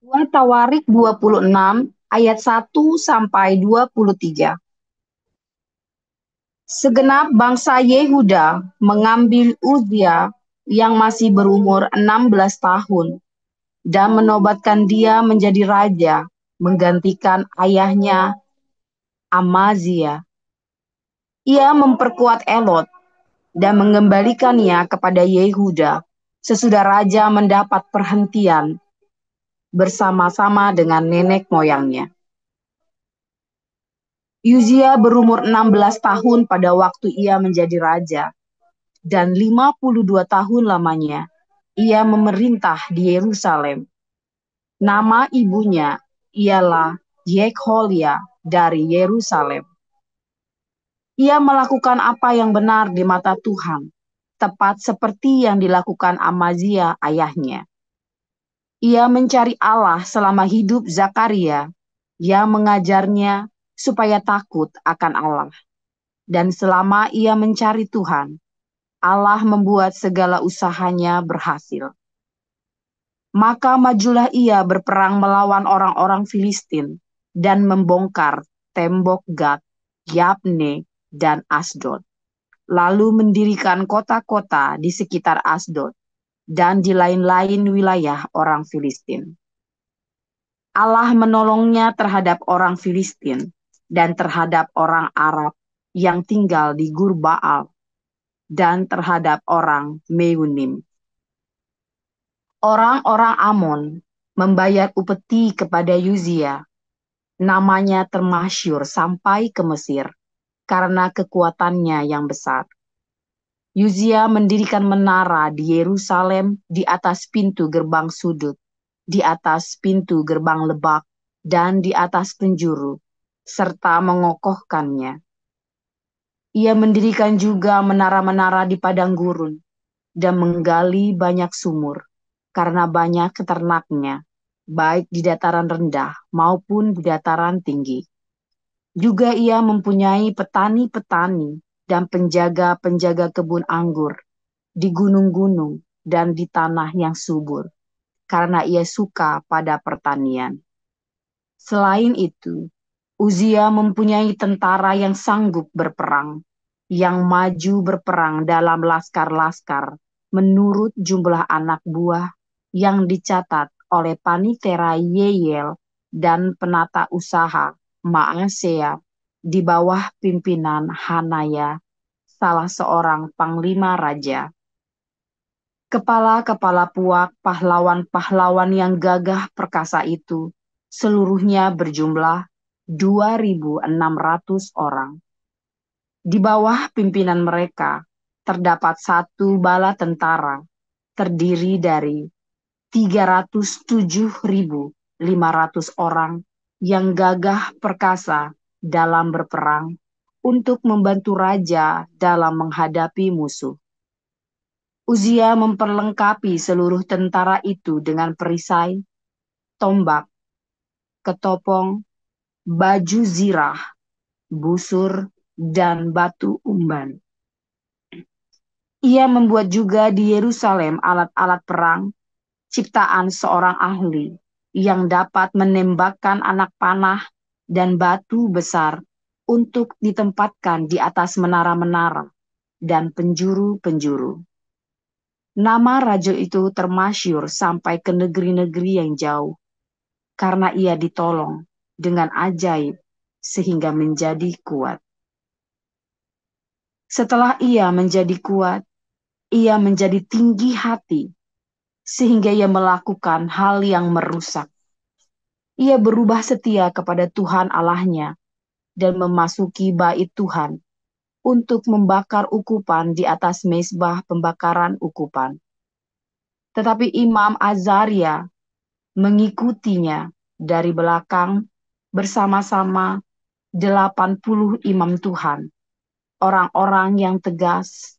2 Tawarik 26 ayat 1 sampai 23. Segenap bangsa Yehuda mengambil Uzia yang masih berumur 16 tahun dan menobatkan dia menjadi raja, menggantikan ayahnya Amazia. Ia memperkuat Elot dan mengembalikannya kepada Yehuda sesudah raja mendapat perhentian bersama-sama dengan nenek moyangnya. Uzia berumur 16 tahun pada waktu ia menjadi raja, dan 52 tahun lamanya ia memerintah di Yerusalem. Nama ibunya ialah Yekholia dari Yerusalem. Ia melakukan apa yang benar di mata Tuhan, tepat seperti yang dilakukan Amazia ayahnya. Ia mencari Allah selama hidup Zakaria, yang mengajarnya supaya takut akan Allah. Dan selama ia mencari Tuhan, Allah membuat segala usahanya berhasil. Maka majulah ia berperang melawan orang-orang Filistin dan membongkar tembok Gat, Yabne, dan Asdod. Lalu mendirikan kota-kota di sekitar Asdod dan di lain-lain wilayah orang Filistin. Allah menolongnya terhadap orang Filistin dan terhadap orang Arab yang tinggal di Gur Baal dan terhadap orang Meunim. Orang-orang Amon membayar upeti kepada Uzia. Namanya termasyur sampai ke Mesir karena kekuatannya yang besar. Uzia mendirikan menara di Yerusalem di atas pintu gerbang sudut, di atas pintu gerbang lebak, dan di atas penjuru, serta mengokohkannya. Ia mendirikan juga menara-menara di padang gurun dan menggali banyak sumur karena banyak ternaknya, baik di dataran rendah maupun di dataran tinggi. Juga ia mempunyai petani-petani dan penjaga-penjaga kebun anggur di gunung-gunung dan di tanah yang subur, karena ia suka pada pertanian. Selain itu, Uzia mempunyai tentara yang sanggup berperang, yang maju berperang dalam laskar-laskar menurut jumlah anak buah yang dicatat oleh Panitera Yeyel dan penata usaha Maasea di bawah pimpinan Hanaya, salah seorang panglima raja. Kepala-kepala puak pahlawan-pahlawan yang gagah perkasa itu seluruhnya berjumlah 2.600 orang. Di bawah pimpinan mereka terdapat satu bala tentara terdiri dari 307.500 orang yang gagah perkasa dalam berperang untuk membantu raja dalam menghadapi musuh. Uzia memperlengkapi seluruh tentara itu dengan perisai, tombak, ketopong, baju zirah, busur, dan batu umban. Ia membuat juga di Yerusalem alat-alat perang, ciptaan seorang ahli yang dapat menembakkan anak panah dan batu besar untuk ditempatkan di atas menara-menara dan penjuru-penjuru. Nama raja itu termasyur sampai ke negeri-negeri yang jauh, karena ia ditolong dengan ajaib sehingga menjadi kuat. Setelah ia menjadi kuat, ia menjadi tinggi hati, sehingga ia melakukan hal yang merusak. Ia berubah setia kepada Tuhan Allahnya dan memasuki bait Tuhan untuk membakar ukupan di atas mezbah pembakaran ukupan. Tetapi Imam Azaria mengikutinya dari belakang bersama-sama 80 imam Tuhan, orang-orang yang tegas.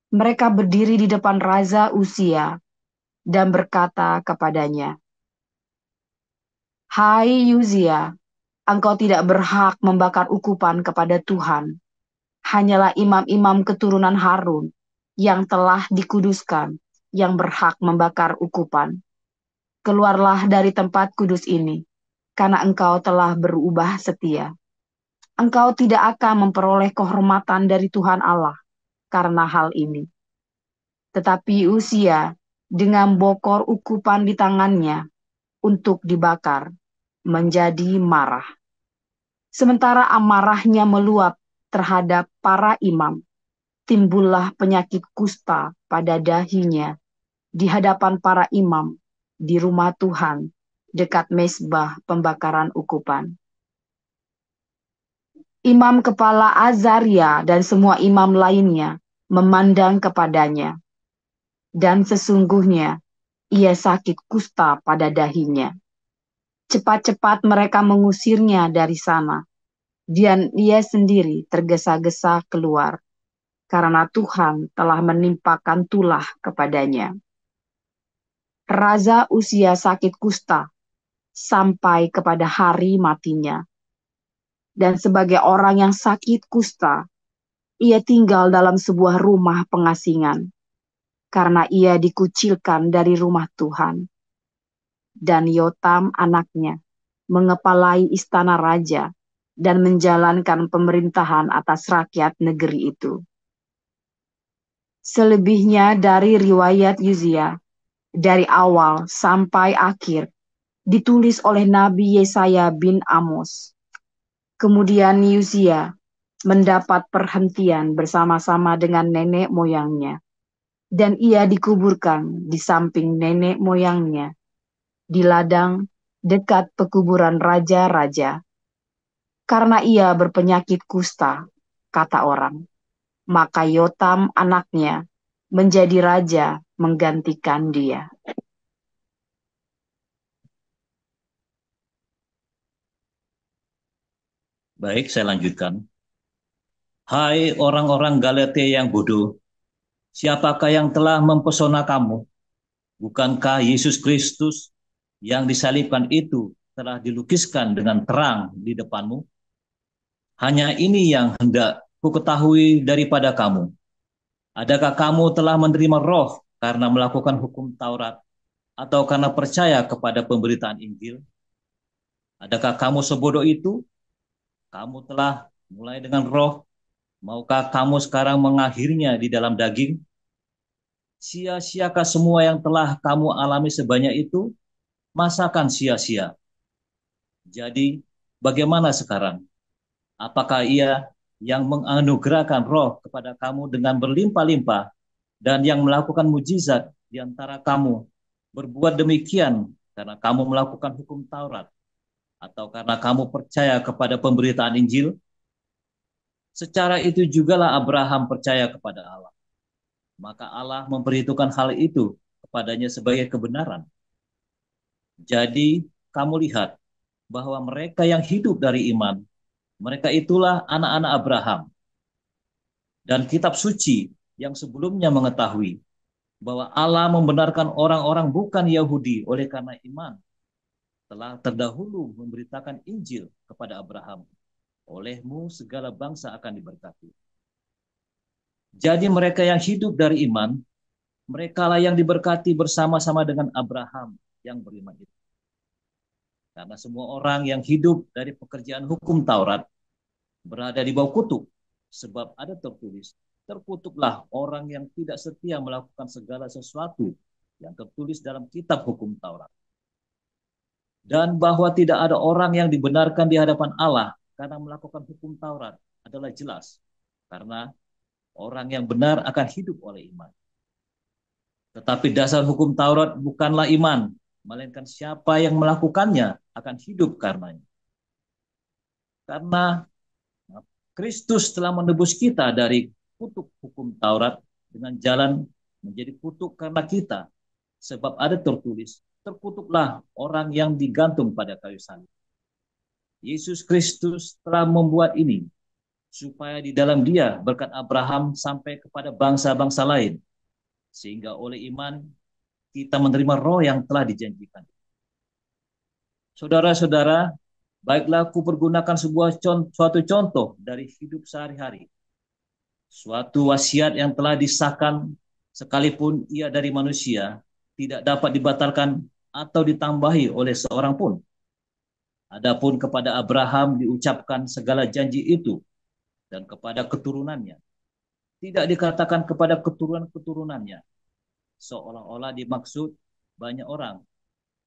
Mereka berdiri di depan Raja Uzia dan berkata kepadanya, "Hai Uzia, engkau tidak berhak membakar ukupan kepada Tuhan. Hanyalah imam-imam keturunan Harun yang telah dikuduskan yang berhak membakar ukupan. keluarlah dari tempat kudus ini, karena engkau telah berubah setia. Engkau tidak akan memperoleh kehormatan dari Tuhan Allah karena hal ini. Tetapi Uzia dengan bokor ukupan di tangannya untuk dibakar, menjadi marah. Sementara amarahnya meluap terhadap para imam, timbullah penyakit kusta pada dahinya di hadapan para imam di rumah Tuhan dekat mezbah pembakaran ukupan. Imam kepala Azaria dan semua imam lainnya memandang kepadanya, dan sesungguhnya ia sakit kusta pada dahinya. Cepat-cepat mereka mengusirnya dari sana, dan ia sendiri tergesa-gesa keluar, karena Tuhan telah menimpakan tulah kepadanya. Raja Uzia sakit kusta sampai kepada hari matinya. Dan sebagai orang yang sakit kusta, ia tinggal dalam sebuah rumah pengasingan, karena ia dikucilkan dari rumah Tuhan. Dan Yotam anaknya mengepalai istana raja dan menjalankan pemerintahan atas rakyat negeri itu. Selebihnya dari riwayat Uzia, dari awal sampai akhir, ditulis oleh Nabi Yesaya bin Amos. Kemudian Uzia mendapat perhentian bersama-sama dengan nenek moyangnya, dan ia dikuburkan di samping nenek moyangnya, di ladang dekat pekuburan raja-raja. Karena ia berpenyakit kusta, kata orang, maka Yotam anaknya menjadi raja menggantikan dia. Baik, saya lanjutkan. Hai orang-orang Galatia yang bodoh, siapakah yang telah mempesona kamu? Bukankah Yesus Kristus yang disalibkan itu telah dilukiskan dengan terang di depanmu? Hanya ini yang hendak ku ketahui daripada kamu. Adakah kamu telah menerima roh karena melakukan hukum Taurat atau karena percaya kepada pemberitaan Injil? Adakah kamu sebodoh itu? Kamu telah mulai dengan roh, maukah kamu sekarang mengakhirinya di dalam daging? Sia-siakah semua yang telah kamu alami sebanyak itu? Masakan sia-sia? Jadi, bagaimana sekarang? Apakah ia yang menganugerahkan roh kepada kamu dengan berlimpah-limpah dan yang melakukan mujizat di antara kamu berbuat demikian karena kamu melakukan hukum Taurat atau karena kamu percaya kepada pemberitaan Injil? Secara itu jugalah Abraham percaya kepada Allah. Maka Allah memperhitungkan hal itu kepadanya sebagai kebenaran. Jadi kamu lihat bahwa mereka yang hidup dari iman, mereka itulah anak-anak Abraham. Dan kitab suci yang sebelumnya mengetahui bahwa Allah membenarkan orang-orang bukan Yahudi oleh karena iman, telah terdahulu memberitakan Injil kepada Abraham. Olehmu segala bangsa akan diberkati. Jadi mereka yang hidup dari iman, merekalah yang diberkati bersama-sama dengan Abraham yang beriman itu. Karena semua orang yang hidup dari pekerjaan hukum Taurat berada di bawah kutuk, sebab ada tertulis, terkutuklah orang yang tidak setia melakukan segala sesuatu yang tertulis dalam kitab hukum Taurat. Dan bahwa tidak ada orang yang dibenarkan di hadapan Allah karena melakukan hukum Taurat adalah jelas, karena orang yang benar akan hidup oleh iman. Tetapi dasar hukum Taurat bukanlah iman, melainkan siapa yang melakukannya akan hidup karenanya. Karena Kristus telah menebus kita dari kutuk hukum Taurat dengan jalan menjadi kutuk karena kita. Sebab ada tertulis, terkutuklah orang yang digantung pada kayu salib. Yesus Kristus telah membuat ini, supaya di dalam dia berkat Abraham sampai kepada bangsa-bangsa lain. Sehingga oleh iman kita menerima roh yang telah dijanjikan. Saudara-saudara, baiklah aku pergunakan suatu contoh dari hidup sehari-hari. Suatu wasiat yang telah disahkan sekalipun ia dari manusia tidak dapat dibatalkan atau ditambahi oleh seorang pun. Adapun kepada Abraham diucapkan segala janji itu dan kepada keturunannya. Tidak dikatakan kepada keturunan-keturunannya, seolah-olah dimaksud banyak orang,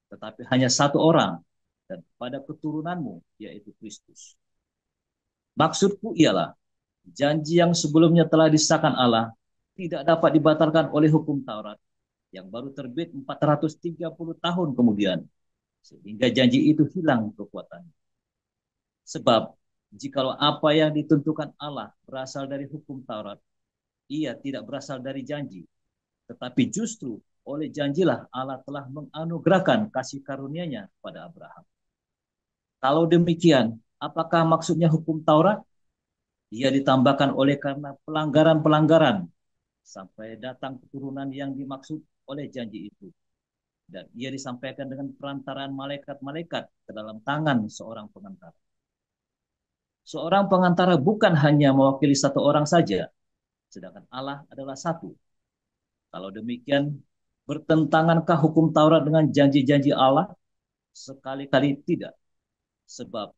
tetapi hanya satu orang, dan kepada keturunanmu, yaitu Kristus. Maksudku ialah, janji yang sebelumnya telah disahkan Allah tidak dapat dibatalkan oleh hukum Taurat yang baru terbit 430 tahun kemudian, sehingga janji itu hilang kekuatannya. Sebab, jikalau apa yang ditentukan Allah berasal dari hukum Taurat, ia tidak berasal dari janji, tetapi justru oleh janjilah Allah telah menganugerahkan kasih karunia-Nya pada Abraham. Kalau demikian, apakah maksudnya hukum Taurat? Ia ditambahkan oleh karena pelanggaran-pelanggaran sampai datang keturunan yang dimaksud oleh janji itu. Dan ia disampaikan dengan perantaraan malaikat-malaikat ke dalam tangan seorang pengantara. Seorang pengantara bukan hanya mewakili satu orang saja, sedangkan Allah adalah satu. Kalau demikian, bertentangankah hukum Taurat dengan janji-janji Allah? Sekali-kali tidak. Sebab,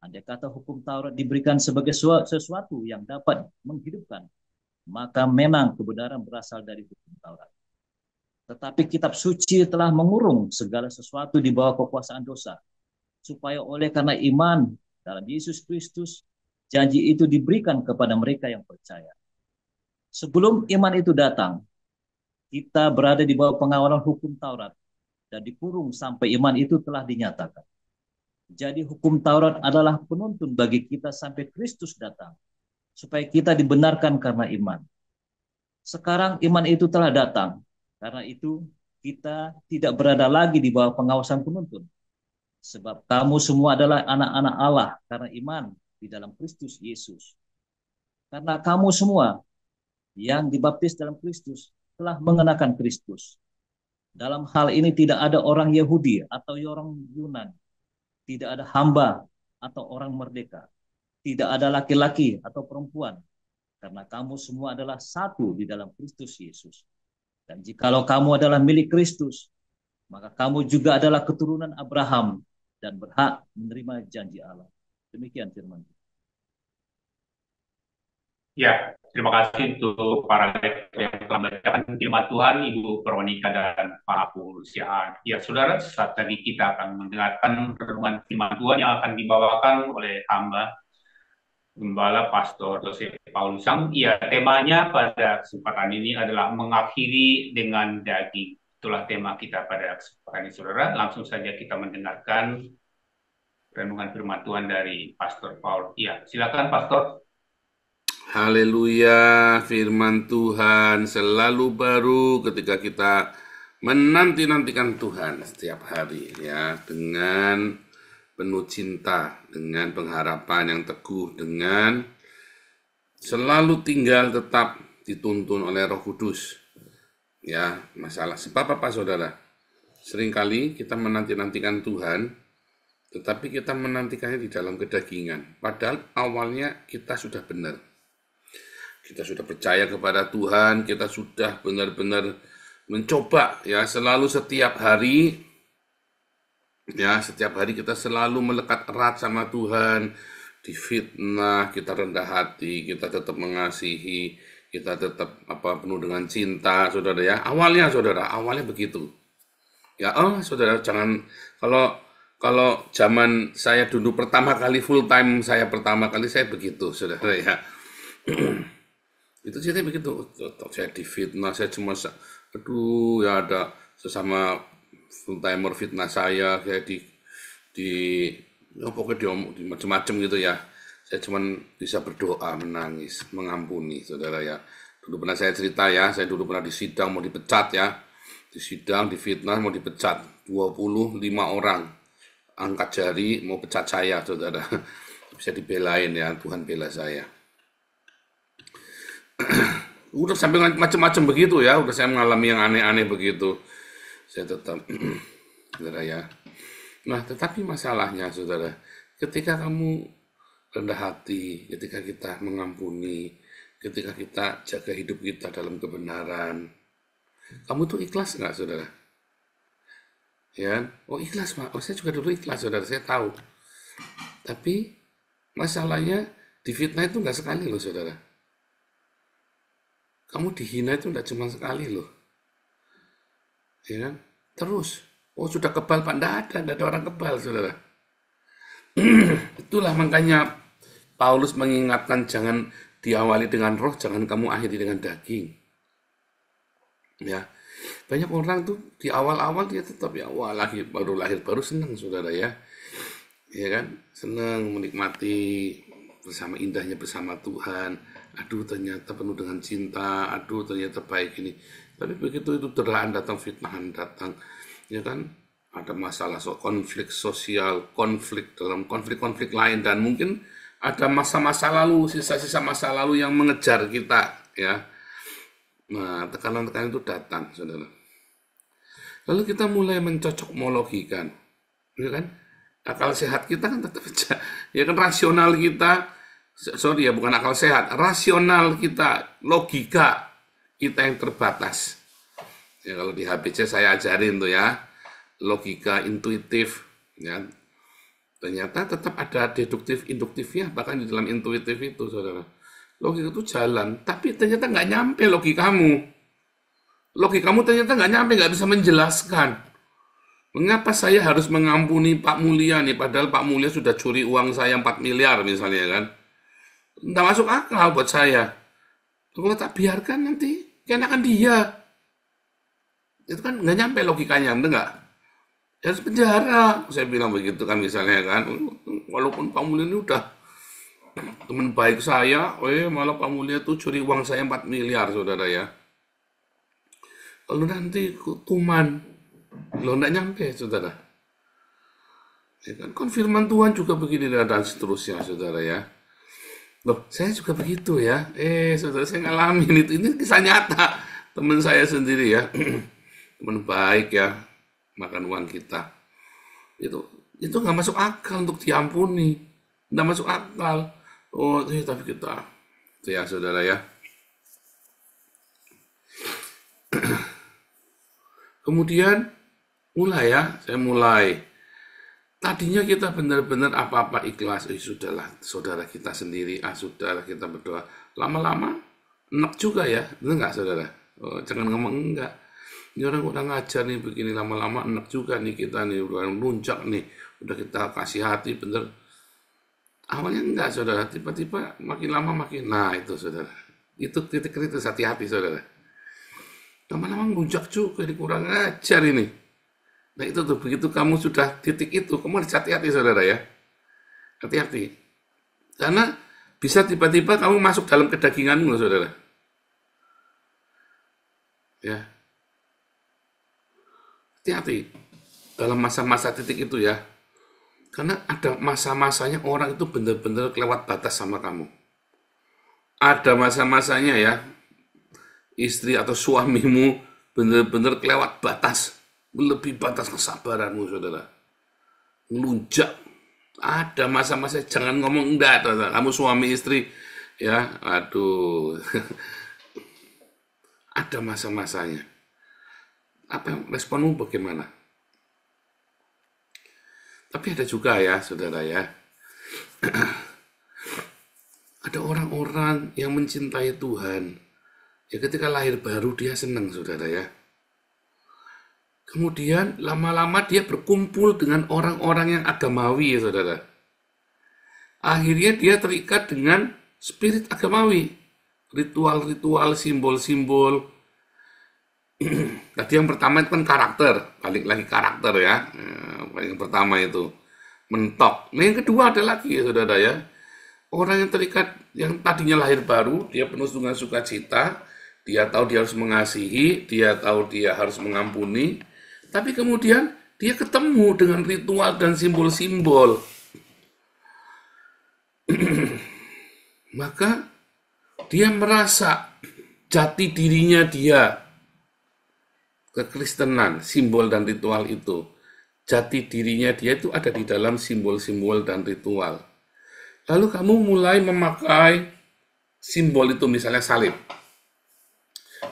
andai kata hukum Taurat diberikan sebagai sesuatu yang dapat menghidupkan, maka memang kebenaran berasal dari hukum Taurat. Tetapi kitab suci telah mengurung segala sesuatu di bawah kekuasaan dosa, supaya oleh karena iman dalam Yesus Kristus, janji itu diberikan kepada mereka yang percaya. Sebelum iman itu datang, kita berada di bawah pengawalan hukum Taurat dan dikurung sampai iman itu telah dinyatakan. Jadi hukum Taurat adalah penuntun bagi kita sampai Kristus datang, supaya kita dibenarkan karena iman. Sekarang iman itu telah datang, karena itu kita tidak berada lagi di bawah pengawasan penuntun. Sebab kamu semua adalah anak-anak Allah karena iman di dalam Kristus Yesus. Karena kamu semua yang dibaptis dalam Kristus telah mengenakan Kristus. Dalam hal ini tidak ada orang Yahudi atau orang Yunan, tidak ada hamba atau orang merdeka, tidak ada laki-laki atau perempuan, karena kamu semua adalah satu di dalam Kristus Yesus. Dan jikalau kamu adalah milik Kristus, maka kamu juga adalah keturunan Abraham dan berhak menerima janji Allah. Demikian firman. Ya, terima kasih untuk para lektor yang telah membacakan firman Tuhan, Ibu Veronica dan Pak Abu Siaan. Ya, saudara, saat tadi kita akan mendengarkan renungan firman Tuhan yang akan dibawakan oleh hamba Gembala Pastor Joseph Paulus Sang. Ya, temanya pada kesempatan ini adalah mengakhiri dengan daging. Itulah tema kita pada kesempatan ini, saudara. Langsung saja kita mendengarkan renungan firman Tuhan dari Pastor Paul. Ya, silakan Pastor. Haleluya, firman Tuhan selalu baru ketika kita menanti-nantikan Tuhan setiap hari ya, dengan penuh cinta, dengan pengharapan yang teguh, dengan selalu tinggal tetap dituntun oleh Roh Kudus. Ya, masalah sebab apa saudara? Seringkali kita menanti-nantikan Tuhan, tetapi kita menantikannya di dalam kedagingan. Padahal awalnya kita sudah benar. Kita sudah percaya kepada Tuhan, kita sudah benar-benar mencoba ya, selalu setiap hari kita selalu melekat erat sama Tuhan, difitnah, kita rendah hati, kita tetap mengasihi, kita tetap penuh dengan cinta, saudara ya. Awalnya begitu. Ya, saudara jangan kalau zaman saya dulu pertama kali full time saya begitu, saudara ya. Itu ceritanya begitu, saya difitnah, saya cuma, ya ada sesama full timer fitnah saya pokoknya di macam-macam gitu ya. Saya cuma bisa berdoa, menangis, mengampuni, saudara ya. Dulu pernah saya cerita ya, saya dulu pernah di sidang mau dipecat ya, di sidang, di fitnah mau dipecat, 25 orang angkat jari mau pecat saya, saudara. Bisa dibelain ya, Tuhan bela saya. Udah sampai macam-macam begitu ya, udah saya mengalami yang aneh-aneh begitu, saya tetap saudara ya. Nah, tetapi masalahnya saudara, ketika kamu rendah hati, ketika kita mengampuni, ketika kita jaga hidup kita dalam kebenaran, kamu tuh ikhlas nggak saudara? Ya, oh ikhlas Pak, oh saya juga dulu ikhlas saudara, saya tahu. Tapi masalahnya difitnah itu nggak sekali loh saudara. Kamu dihina itu nggak cuma sekali loh, ya kan? Terus, oh sudah kebal Pak, nggak ada orang kebal saudara. Itulah makanya Paulus mengingatkan jangan diawali dengan roh, jangan kamu akhiri dengan daging. Ya, banyak orang tuh di awal-awal dia tetap ya wah lahir baru senang saudara ya, ya kan, senang menikmati bersama indahnya bersama Tuhan. Aduh ternyata penuh dengan cinta, aduh ternyata baik ini. Tapi begitu itu terlaan datang, fitnahan datang, ya kan, ada masalah konflik sosial, konflik dalam konflik-konflik lain, dan mungkin ada masa-masa lalu, sisa-sisa masa lalu yang mengejar kita, ya. Nah, tekanan-tekanan itu datang, saudara. Lalu kita mulai mencocok-mologikan, ya kan? Akal sehat kita kan tetap aja, ya kan, rasional kita, sorry ya, bukan akal sehat, rasional kita, logika kita yang terbatas. Ya kalau di HBC saya ajarin tuh ya, logika intuitif, ya. Ternyata tetap ada deduktif, induktifnya, bahkan di dalam intuitif itu, saudara. Logika itu jalan, tapi ternyata nggak nyampe logikamu. Logikamu ternyata nggak nyampe, nggak bisa menjelaskan. Mengapa saya harus mengampuni Pak Mulia nih, padahal Pak Mulia sudah curi uang saya 4 miliar misalnya kan. Nggak masuk akal buat saya. Kalau tak biarkan nanti, keenakan dia. Itu kan nggak nyampe logikanya, bener nggak? Harus penjara, saya bilang begitu kan misalnya kan, walaupun Pak Mulia ini udah teman baik saya, malah Pak Mulia tuh curi uang saya 4 miliar saudara ya. Lalu nanti tuman, lo nggak nyampe saudara. Ya kan, konfirman Tuhan juga begini dan seterusnya saudara ya. Loh, saya juga begitu ya. Saudara saya ngalamin itu, ini kisah nyata teman saya sendiri ya, teman baik ya. Makan uang kita itu nggak masuk akal untuk diampuni, nggak masuk akal. Oh tapi kita itu ya saudara ya. Kemudian saya mulai tadinya kita benar-benar apa-apa ikhlas, sudahlah saudara kita sendiri, sudahlah kita berdoa, lama-lama enak juga ya, benar nggak saudara? Jangan ngomong enggak. Ini orang udah ngajar nih begini, lama-lama enak juga nih kita nih, udah muncak nih, udah kita kasih hati bener. Awalnya enggak saudara, tiba-tiba makin lama makin, nah itu saudara, itu titik kritis hati-hati saudara. Lama-lama muncak juga, ini kurang ngajar ini. Nah itu tuh, begitu kamu sudah titik itu, kamu harus hati-hati saudara ya. Hati-hati. Karena bisa tiba-tiba kamu masuk dalam kedaginganmu saudara. Ya. Hati-hati dalam masa-masa titik itu ya. Karena ada masa-masanya orang itu benar-benar kelewat batas sama kamu. Ada masa-masanya ya, istri atau suamimu benar-benar kelewat batas, melebihi batas kesabaranmu saudara. Ngelunjak. Ada masa-masa, jangan ngomong enggak, kamu suami istri ya, aduh. Ada masa-masanya. Apa responmu bagaimana? Tapi ada juga ya, saudara ya. Ada orang-orang yang mencintai Tuhan. Ya ketika lahir baru dia senang, saudara ya. Kemudian lama-lama dia berkumpul dengan orang-orang yang agamawi, ya saudara. Akhirnya dia terikat dengan spirit agamawi. Ritual-ritual, simbol-simbol. Tadi yang pertama itu kan karakter, balik lagi karakter ya. Yang pertama itu mentok. Nah yang kedua ada lagi ya saudara ya, orang yang terikat, yang tadinya lahir baru, dia penuh dengan sukacita, dia tahu dia harus mengasihi, dia tahu dia harus mengampuni, tapi kemudian dia ketemu dengan ritual dan simbol-simbol. Maka dia merasa jati dirinya dia, kekristenan, simbol dan ritual itu, jati dirinya dia itu ada di dalam simbol-simbol dan ritual. Lalu kamu mulai memakai simbol itu, misalnya salib.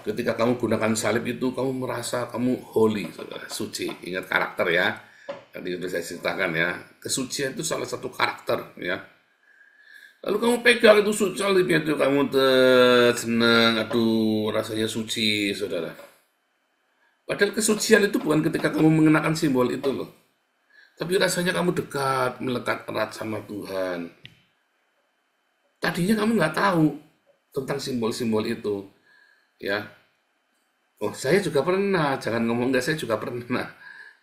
ketika kamu gunakan salib itu, kamu merasa kamu holy, saudara, suci. Ingat karakter ya. Tadi sudah saya ceritakan ya. Kesucian itu salah satu karakter ya. Lalu kamu pegang itu salib itu, kamu senang, aduh rasanya suci, saudara. Padahal kesucian itu bukan ketika kamu mengenakan simbol itu loh. Tapi rasanya kamu dekat, melekat erat sama Tuhan. Tadinya kamu nggak tahu tentang simbol-simbol itu. Ya, oh saya juga pernah, jangan ngomong enggak, saya juga pernah.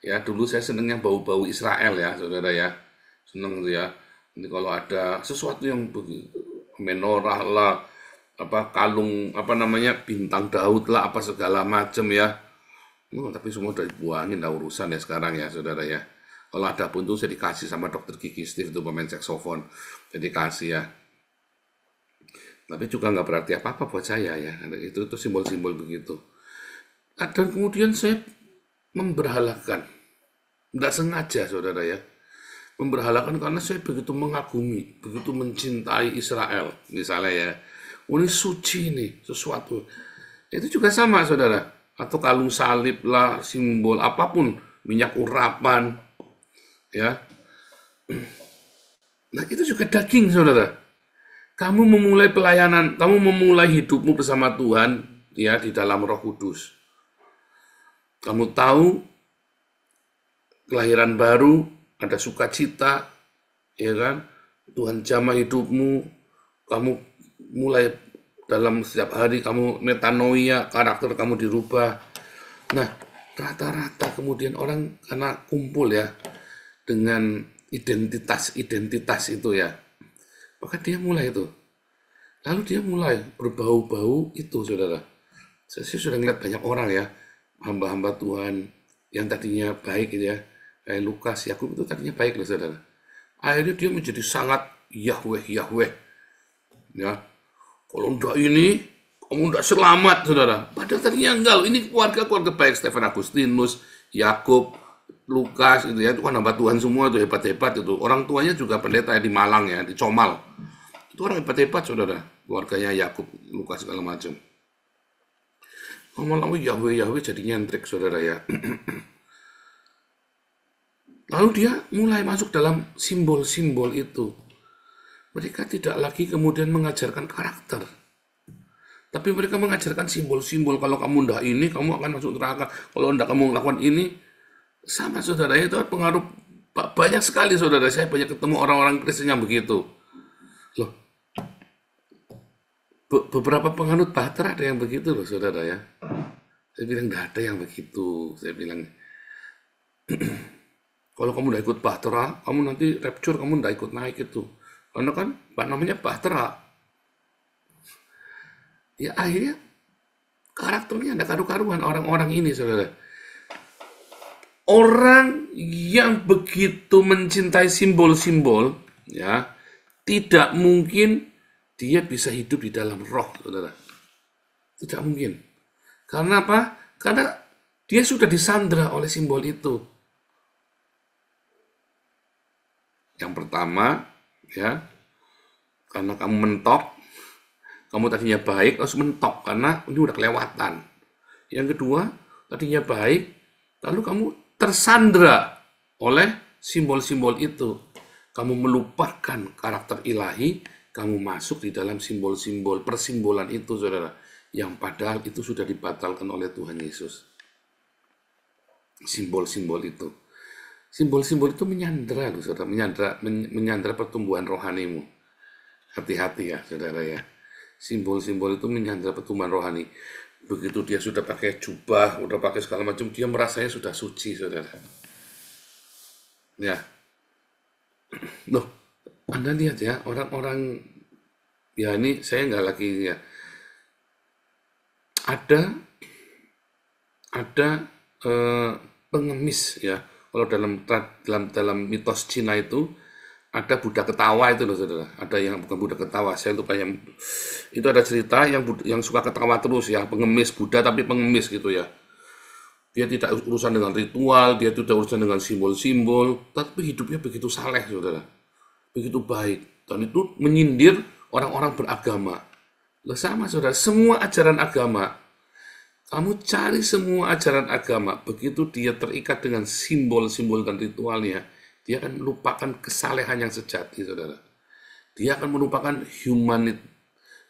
Ya, dulu saya senangnya bau-bau Israel ya, saudara ya. Senang gitu ya. Ini kalau ada sesuatu yang begitu, menorah lah, apa kalung, apa namanya, bintang Daud lah, apa segala macam ya. Tapi semua udah dibuangin, dah urusan ya sekarang ya, saudara ya. Kalau ada pun tuh saya dikasih sama dokter gigi Steve, itu pemain saksofon, saya dikasih ya. Tapi juga nggak berarti apa-apa buat saya ya. Itu simbol-simbol begitu. Dan kemudian saya memberhalakan. Nggak sengaja, saudara ya. Memberhalakan karena saya begitu mengagumi, begitu mencintai Israel. Misalnya ya, oh, ini suci nih, sesuatu. Itu juga sama, saudara. Atau kalung salib lah, simbol apapun, minyak urapan. Ya. Nah, itu juga daging, saudara. Kamu memulai pelayanan, kamu memulai hidupmu bersama Tuhan ya di dalam Roh Kudus. Kamu tahu kelahiran baru, ada sukacita, ya kan? Tuhan jamah hidupmu, kamu mulai dalam setiap hari kamu metanoia, karakter kamu dirubah. Nah, rata-rata kemudian orang karena kumpul ya dengan identitas itu ya. Maka dia mulai itu. Lalu dia mulai berbau-bau itu, saudara. Saya sudah ngeliat banyak orang ya, hamba-hamba Tuhan yang tadinya baik gitu ya. Kayak Lukas, Yakub itu tadinya baik loh, saudara. Akhirnya dia menjadi sangat Yahweh. Ya. Kalau enggak ini, kamu enggak selamat, saudara. Padahal tadinya enggak loh. Ini keluarga baik. Stephen Agustinus, Yakub, Lukas itu ya, itu kan hamba Tuhan semua, itu hebat-hebat itu. Orang tuanya juga pendeta ya, di Malang ya, di Comal. Itu orang hebat-hebat, saudara. Keluarganya Yakub, Lukas segala macam. Lama-lama Yahweh jadi nyentrik, saudara ya. Lalu dia mulai masuk dalam simbol-simbol itu. Mereka tidak lagi kemudian mengajarkan karakter. Tapi mereka mengajarkan simbol-simbol. Kalau kamu ndak ini, kamu akan masuk neraka. Kalau ndak kamu melakukan ini, sama, saudara, itu pengaruh banyak sekali, saudara. Saya banyak ketemu orang-orang Kristen yang begitu. Loh, beberapa penganut Bahtera ada yang begitu loh, saudara ya. Saya bilang nggak ada yang begitu. Saya bilang, kalau kamu nggak ikut Bahtera, kamu nanti rapture, kamu nggak ikut naik itu. Karena kan namanya Bahtera. Ya akhirnya karakternya ada karu-karuan orang-orang ini, saudara. Orang yang begitu mencintai simbol-simbol, ya, tidak mungkin dia bisa hidup di dalam roh, saudara. Tidak mungkin. Karena apa? Karena dia sudah disandra oleh simbol itu. Yang pertama, ya, karena kamu mentok, kamu tadinya baik, harus mentok karena ini udah kelewatan. Yang kedua, tadinya baik, lalu kamu tersandra oleh simbol-simbol itu. Kamu melupakan karakter ilahi, kamu masuk di dalam simbol-simbol persimbolan itu, saudara. Yang padahal itu sudah dibatalkan oleh Tuhan Yesus. Simbol-simbol itu. Simbol-simbol itu menyandra, saudara. Menyandra pertumbuhan rohanimu. Hati-hati ya, saudara ya. Simbol-simbol itu menyandra pertumbuhan rohani. Begitu dia sudah pakai jubah, udah pakai segala macam, dia merasanya sudah suci, saudara. Ya. Loh, Anda lihat ya, orang-orang, ya ini saya nggak lagi ya. Ada pengemis ya. Kalau dalam mitos Cina itu ada Buddha ketawa itu loh, saudara. Ada yang bukan Buddha ketawa, saya lupa yang itu, ada cerita yang suka ketawa terus ya, pengemis Buddha tapi pengemis gitu ya. Dia tidak urusan dengan ritual, dia tidak urusan dengan simbol-simbol, tapi hidupnya begitu saleh, saudara. Begitu baik, dan itu menyindir orang-orang beragama. Loh sama, saudara, semua ajaran agama Kamu cari semua ajaran agama, begitu dia terikat dengan simbol-simbol dan ritualnya, dia akan melupakan kesalehan yang sejati, saudara. Dia akan melupakan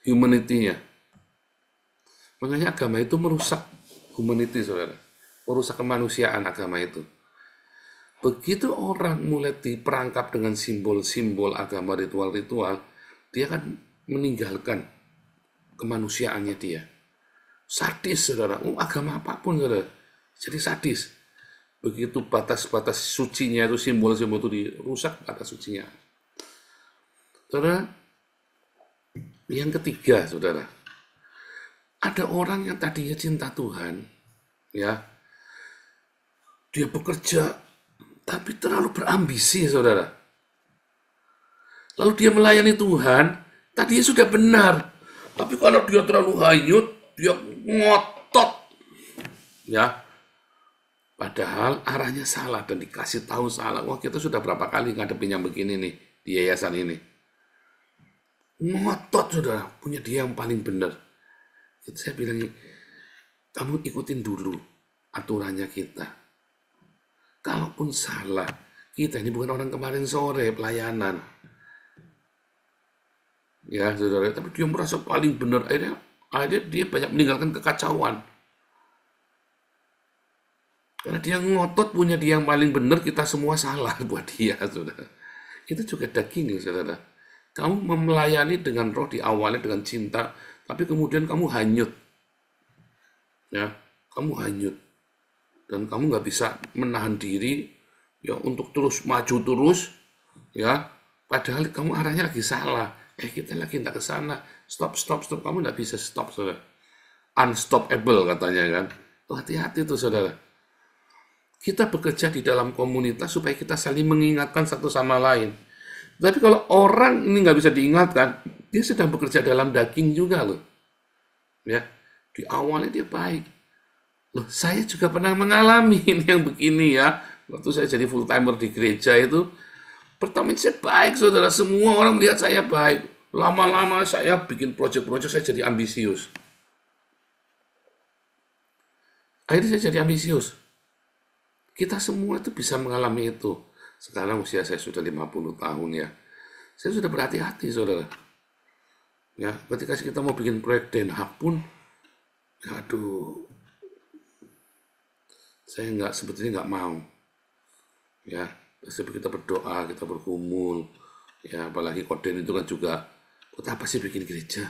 humanity-nya. Makanya agama itu merusak humanity, saudara. Merusak kemanusiaan agama itu. Begitu orang mulai diperangkap dengan simbol-simbol agama, ritual-ritual, dia akan meninggalkan kemanusiaannya dia. Sadis, saudara. Agama apapun, saudara. Jadi sadis. Begitu batas-batas sucinya itu, simbol-simbol itu dirusak, batas sucinya. Saudara, yang ketiga, saudara. Ada orang yang tadinya cinta Tuhan, ya. Dia bekerja, tapi terlalu berambisi, saudara. Lalu dia melayani Tuhan, tadinya sudah benar. Tapi kalau dia terlalu hanyut, dia ngotot, ya. Padahal arahnya salah dan dikasih tahu salah. Wah, kita sudah berapa kali ngadepin yang begini nih di yayasan ini. Ngotot, saudara, punya dia yang paling benar. Itu saya bilang, kamu ikutin dulu aturannya kita. Kalaupun salah, kita ini bukan orang kemarin sore pelayanan. Ya, saudara, tapi dia merasa paling benar. Akhirnya dia banyak meninggalkan kekacauan. Karena dia ngotot punya dia yang paling benar, kita semua salah buat dia, saudara. Itu juga daging, saudara. Kamu melayani dengan roh, diawali dengan cinta, tapi kemudian kamu hanyut. Ya, kamu hanyut. Dan kamu nggak bisa menahan diri ya untuk terus maju terus, ya. Padahal kamu arahnya lagi salah. Kita lagi tidak ke sana. Stop. Kamu nggak bisa stop, saudara. Unstoppable katanya kan. Tuh, hati-hati tuh, saudara. Kita bekerja di dalam komunitas supaya kita saling mengingatkan satu sama lain. Tapi kalau orang ini nggak bisa diingatkan, dia sedang bekerja dalam daging juga loh. Ya, di awalnya dia baik. Loh, saya juga pernah mengalami ini yang begini ya. Waktu saya jadi full timer di gereja itu, pertama saya baik, saudara. Semua orang melihat saya baik. Lama-lama saya bikin proyek-proyek, saya jadi ambisius. Akhirnya saya jadi ambisius. Kita semua itu bisa mengalami itu. Sekarang usia saya sudah 50 tahun ya. Saya sudah berhati-hati, saudara. Ya, ketika kita mau bikin proyek Den Haag pun, aduh, saya sebetulnya nggak mau. Ya, pasti kita berdoa, kita bergumul. Ya, apalagi Koden itu kan juga, buat apa sih bikin gereja?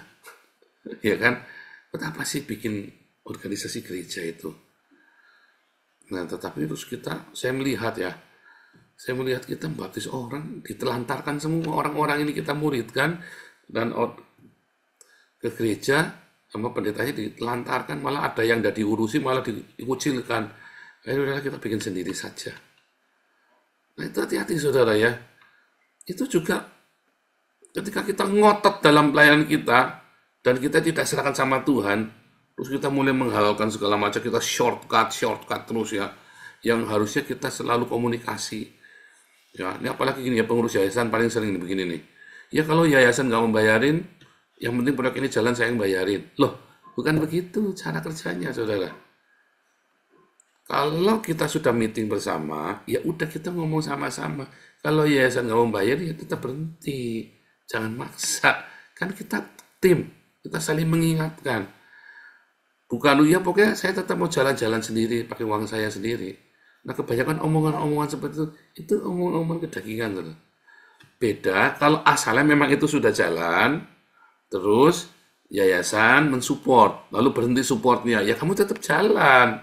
Ya kan? Buat apa sih bikin organisasi gereja itu? Nah, tetapi terus saya melihat kita membaptis orang, ditelantarkan semua orang-orang ini kita muridkan, dan ke gereja, sama pendetanya ditelantarkan, malah ada yang tidak diurusi, malah dikucilkan. Akhirnya kita bikin sendiri saja. Nah, itu hati-hati, saudara ya. Itu juga ketika kita ngotot dalam pelayanan kita, dan kita tidak serahkan sama Tuhan, terus kita mulai menghalalkan segala macam, kita shortcut terus ya, yang harusnya kita selalu komunikasi. Ya, ini apalagi gini ya, pengurus yayasan paling sering begini nih. Ya kalau yayasan nggak membayarin, yang penting proyek ini jalan saya yang bayarin. Loh, bukan begitu cara kerjanya, saudara. Kalau kita sudah meeting bersama, ya udah kita ngomong sama-sama. Kalau yayasan nggak membayar, ya tetap berhenti. Jangan maksa. Kan kita tim, kita saling mengingatkan. Bukan, ya pokoknya saya tetap mau jalan-jalan sendiri, pakai uang saya sendiri. Nah, kebanyakan omongan-omongan seperti itu omongan-omongan kedagingan. Gitu. Beda, kalau asalnya memang itu sudah jalan, terus yayasan mensupport, lalu berhenti supportnya, ya kamu tetap jalan.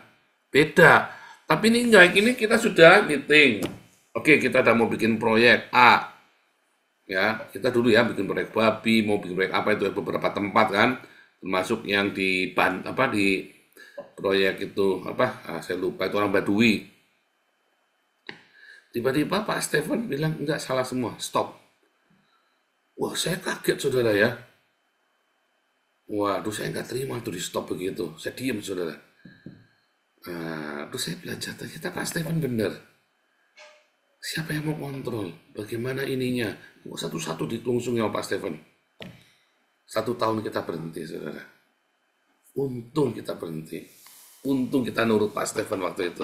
Beda. Tapi ini enggak, ini kita sudah meeting. Oke, kita udah mau bikin proyek A. Ya, kita dulu ya bikin proyek babi, mau bikin proyek apa itu beberapa tempat kan. Termasuk yang di proyek itu saya lupa, itu orang Badui. Tiba-tiba Pak Stephen bilang enggak, salah semua, stop. Wah, saya kaget, saudara ya. Waduh, saya nggak terima tuh di stop begitu. Saya diam, saudara. Terus saya bilang, kita Pak Stephen benar. Siapa yang mau kontrol? Bagaimana ininya? Satu-satu ditungsung ya Pak Stephen. 1 tahun kita berhenti, saudara. Untung kita berhenti. Untung kita nurut Pak Stefan waktu itu.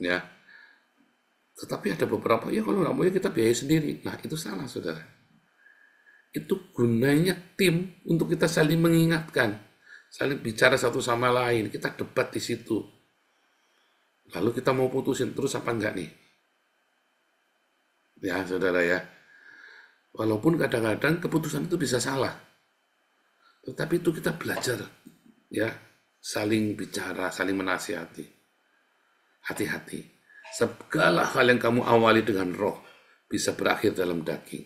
Ya. Tetapi ada beberapa, ya kalau nggak mau ya kita biayai sendiri. Nah, itu salah, saudara. Itu gunanya tim untuk kita saling mengingatkan, saling bicara satu sama lain. Kita debat di situ. Lalu kita mau putusin terus apa enggak nih? Ya, saudara ya. Walaupun kadang-kadang keputusan itu bisa salah. Tetapi itu kita belajar, ya, saling bicara, saling menasihati. Hati-hati. Segala hal yang kamu awali dengan roh bisa berakhir dalam daging.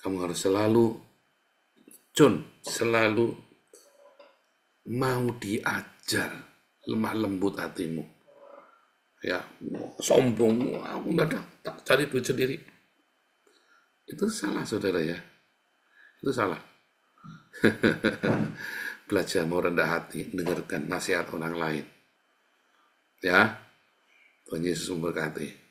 Kamu harus selalu mau diajar, lemah lembut hatimu. Ya, sombong, aku nggak ada, tak cari duit sendiri. Itu salah, saudara ya. Itu salah. Belajar mau rendah hati, dengarkan nasihat orang lain. Ya, Tuhan Yesus memberkati.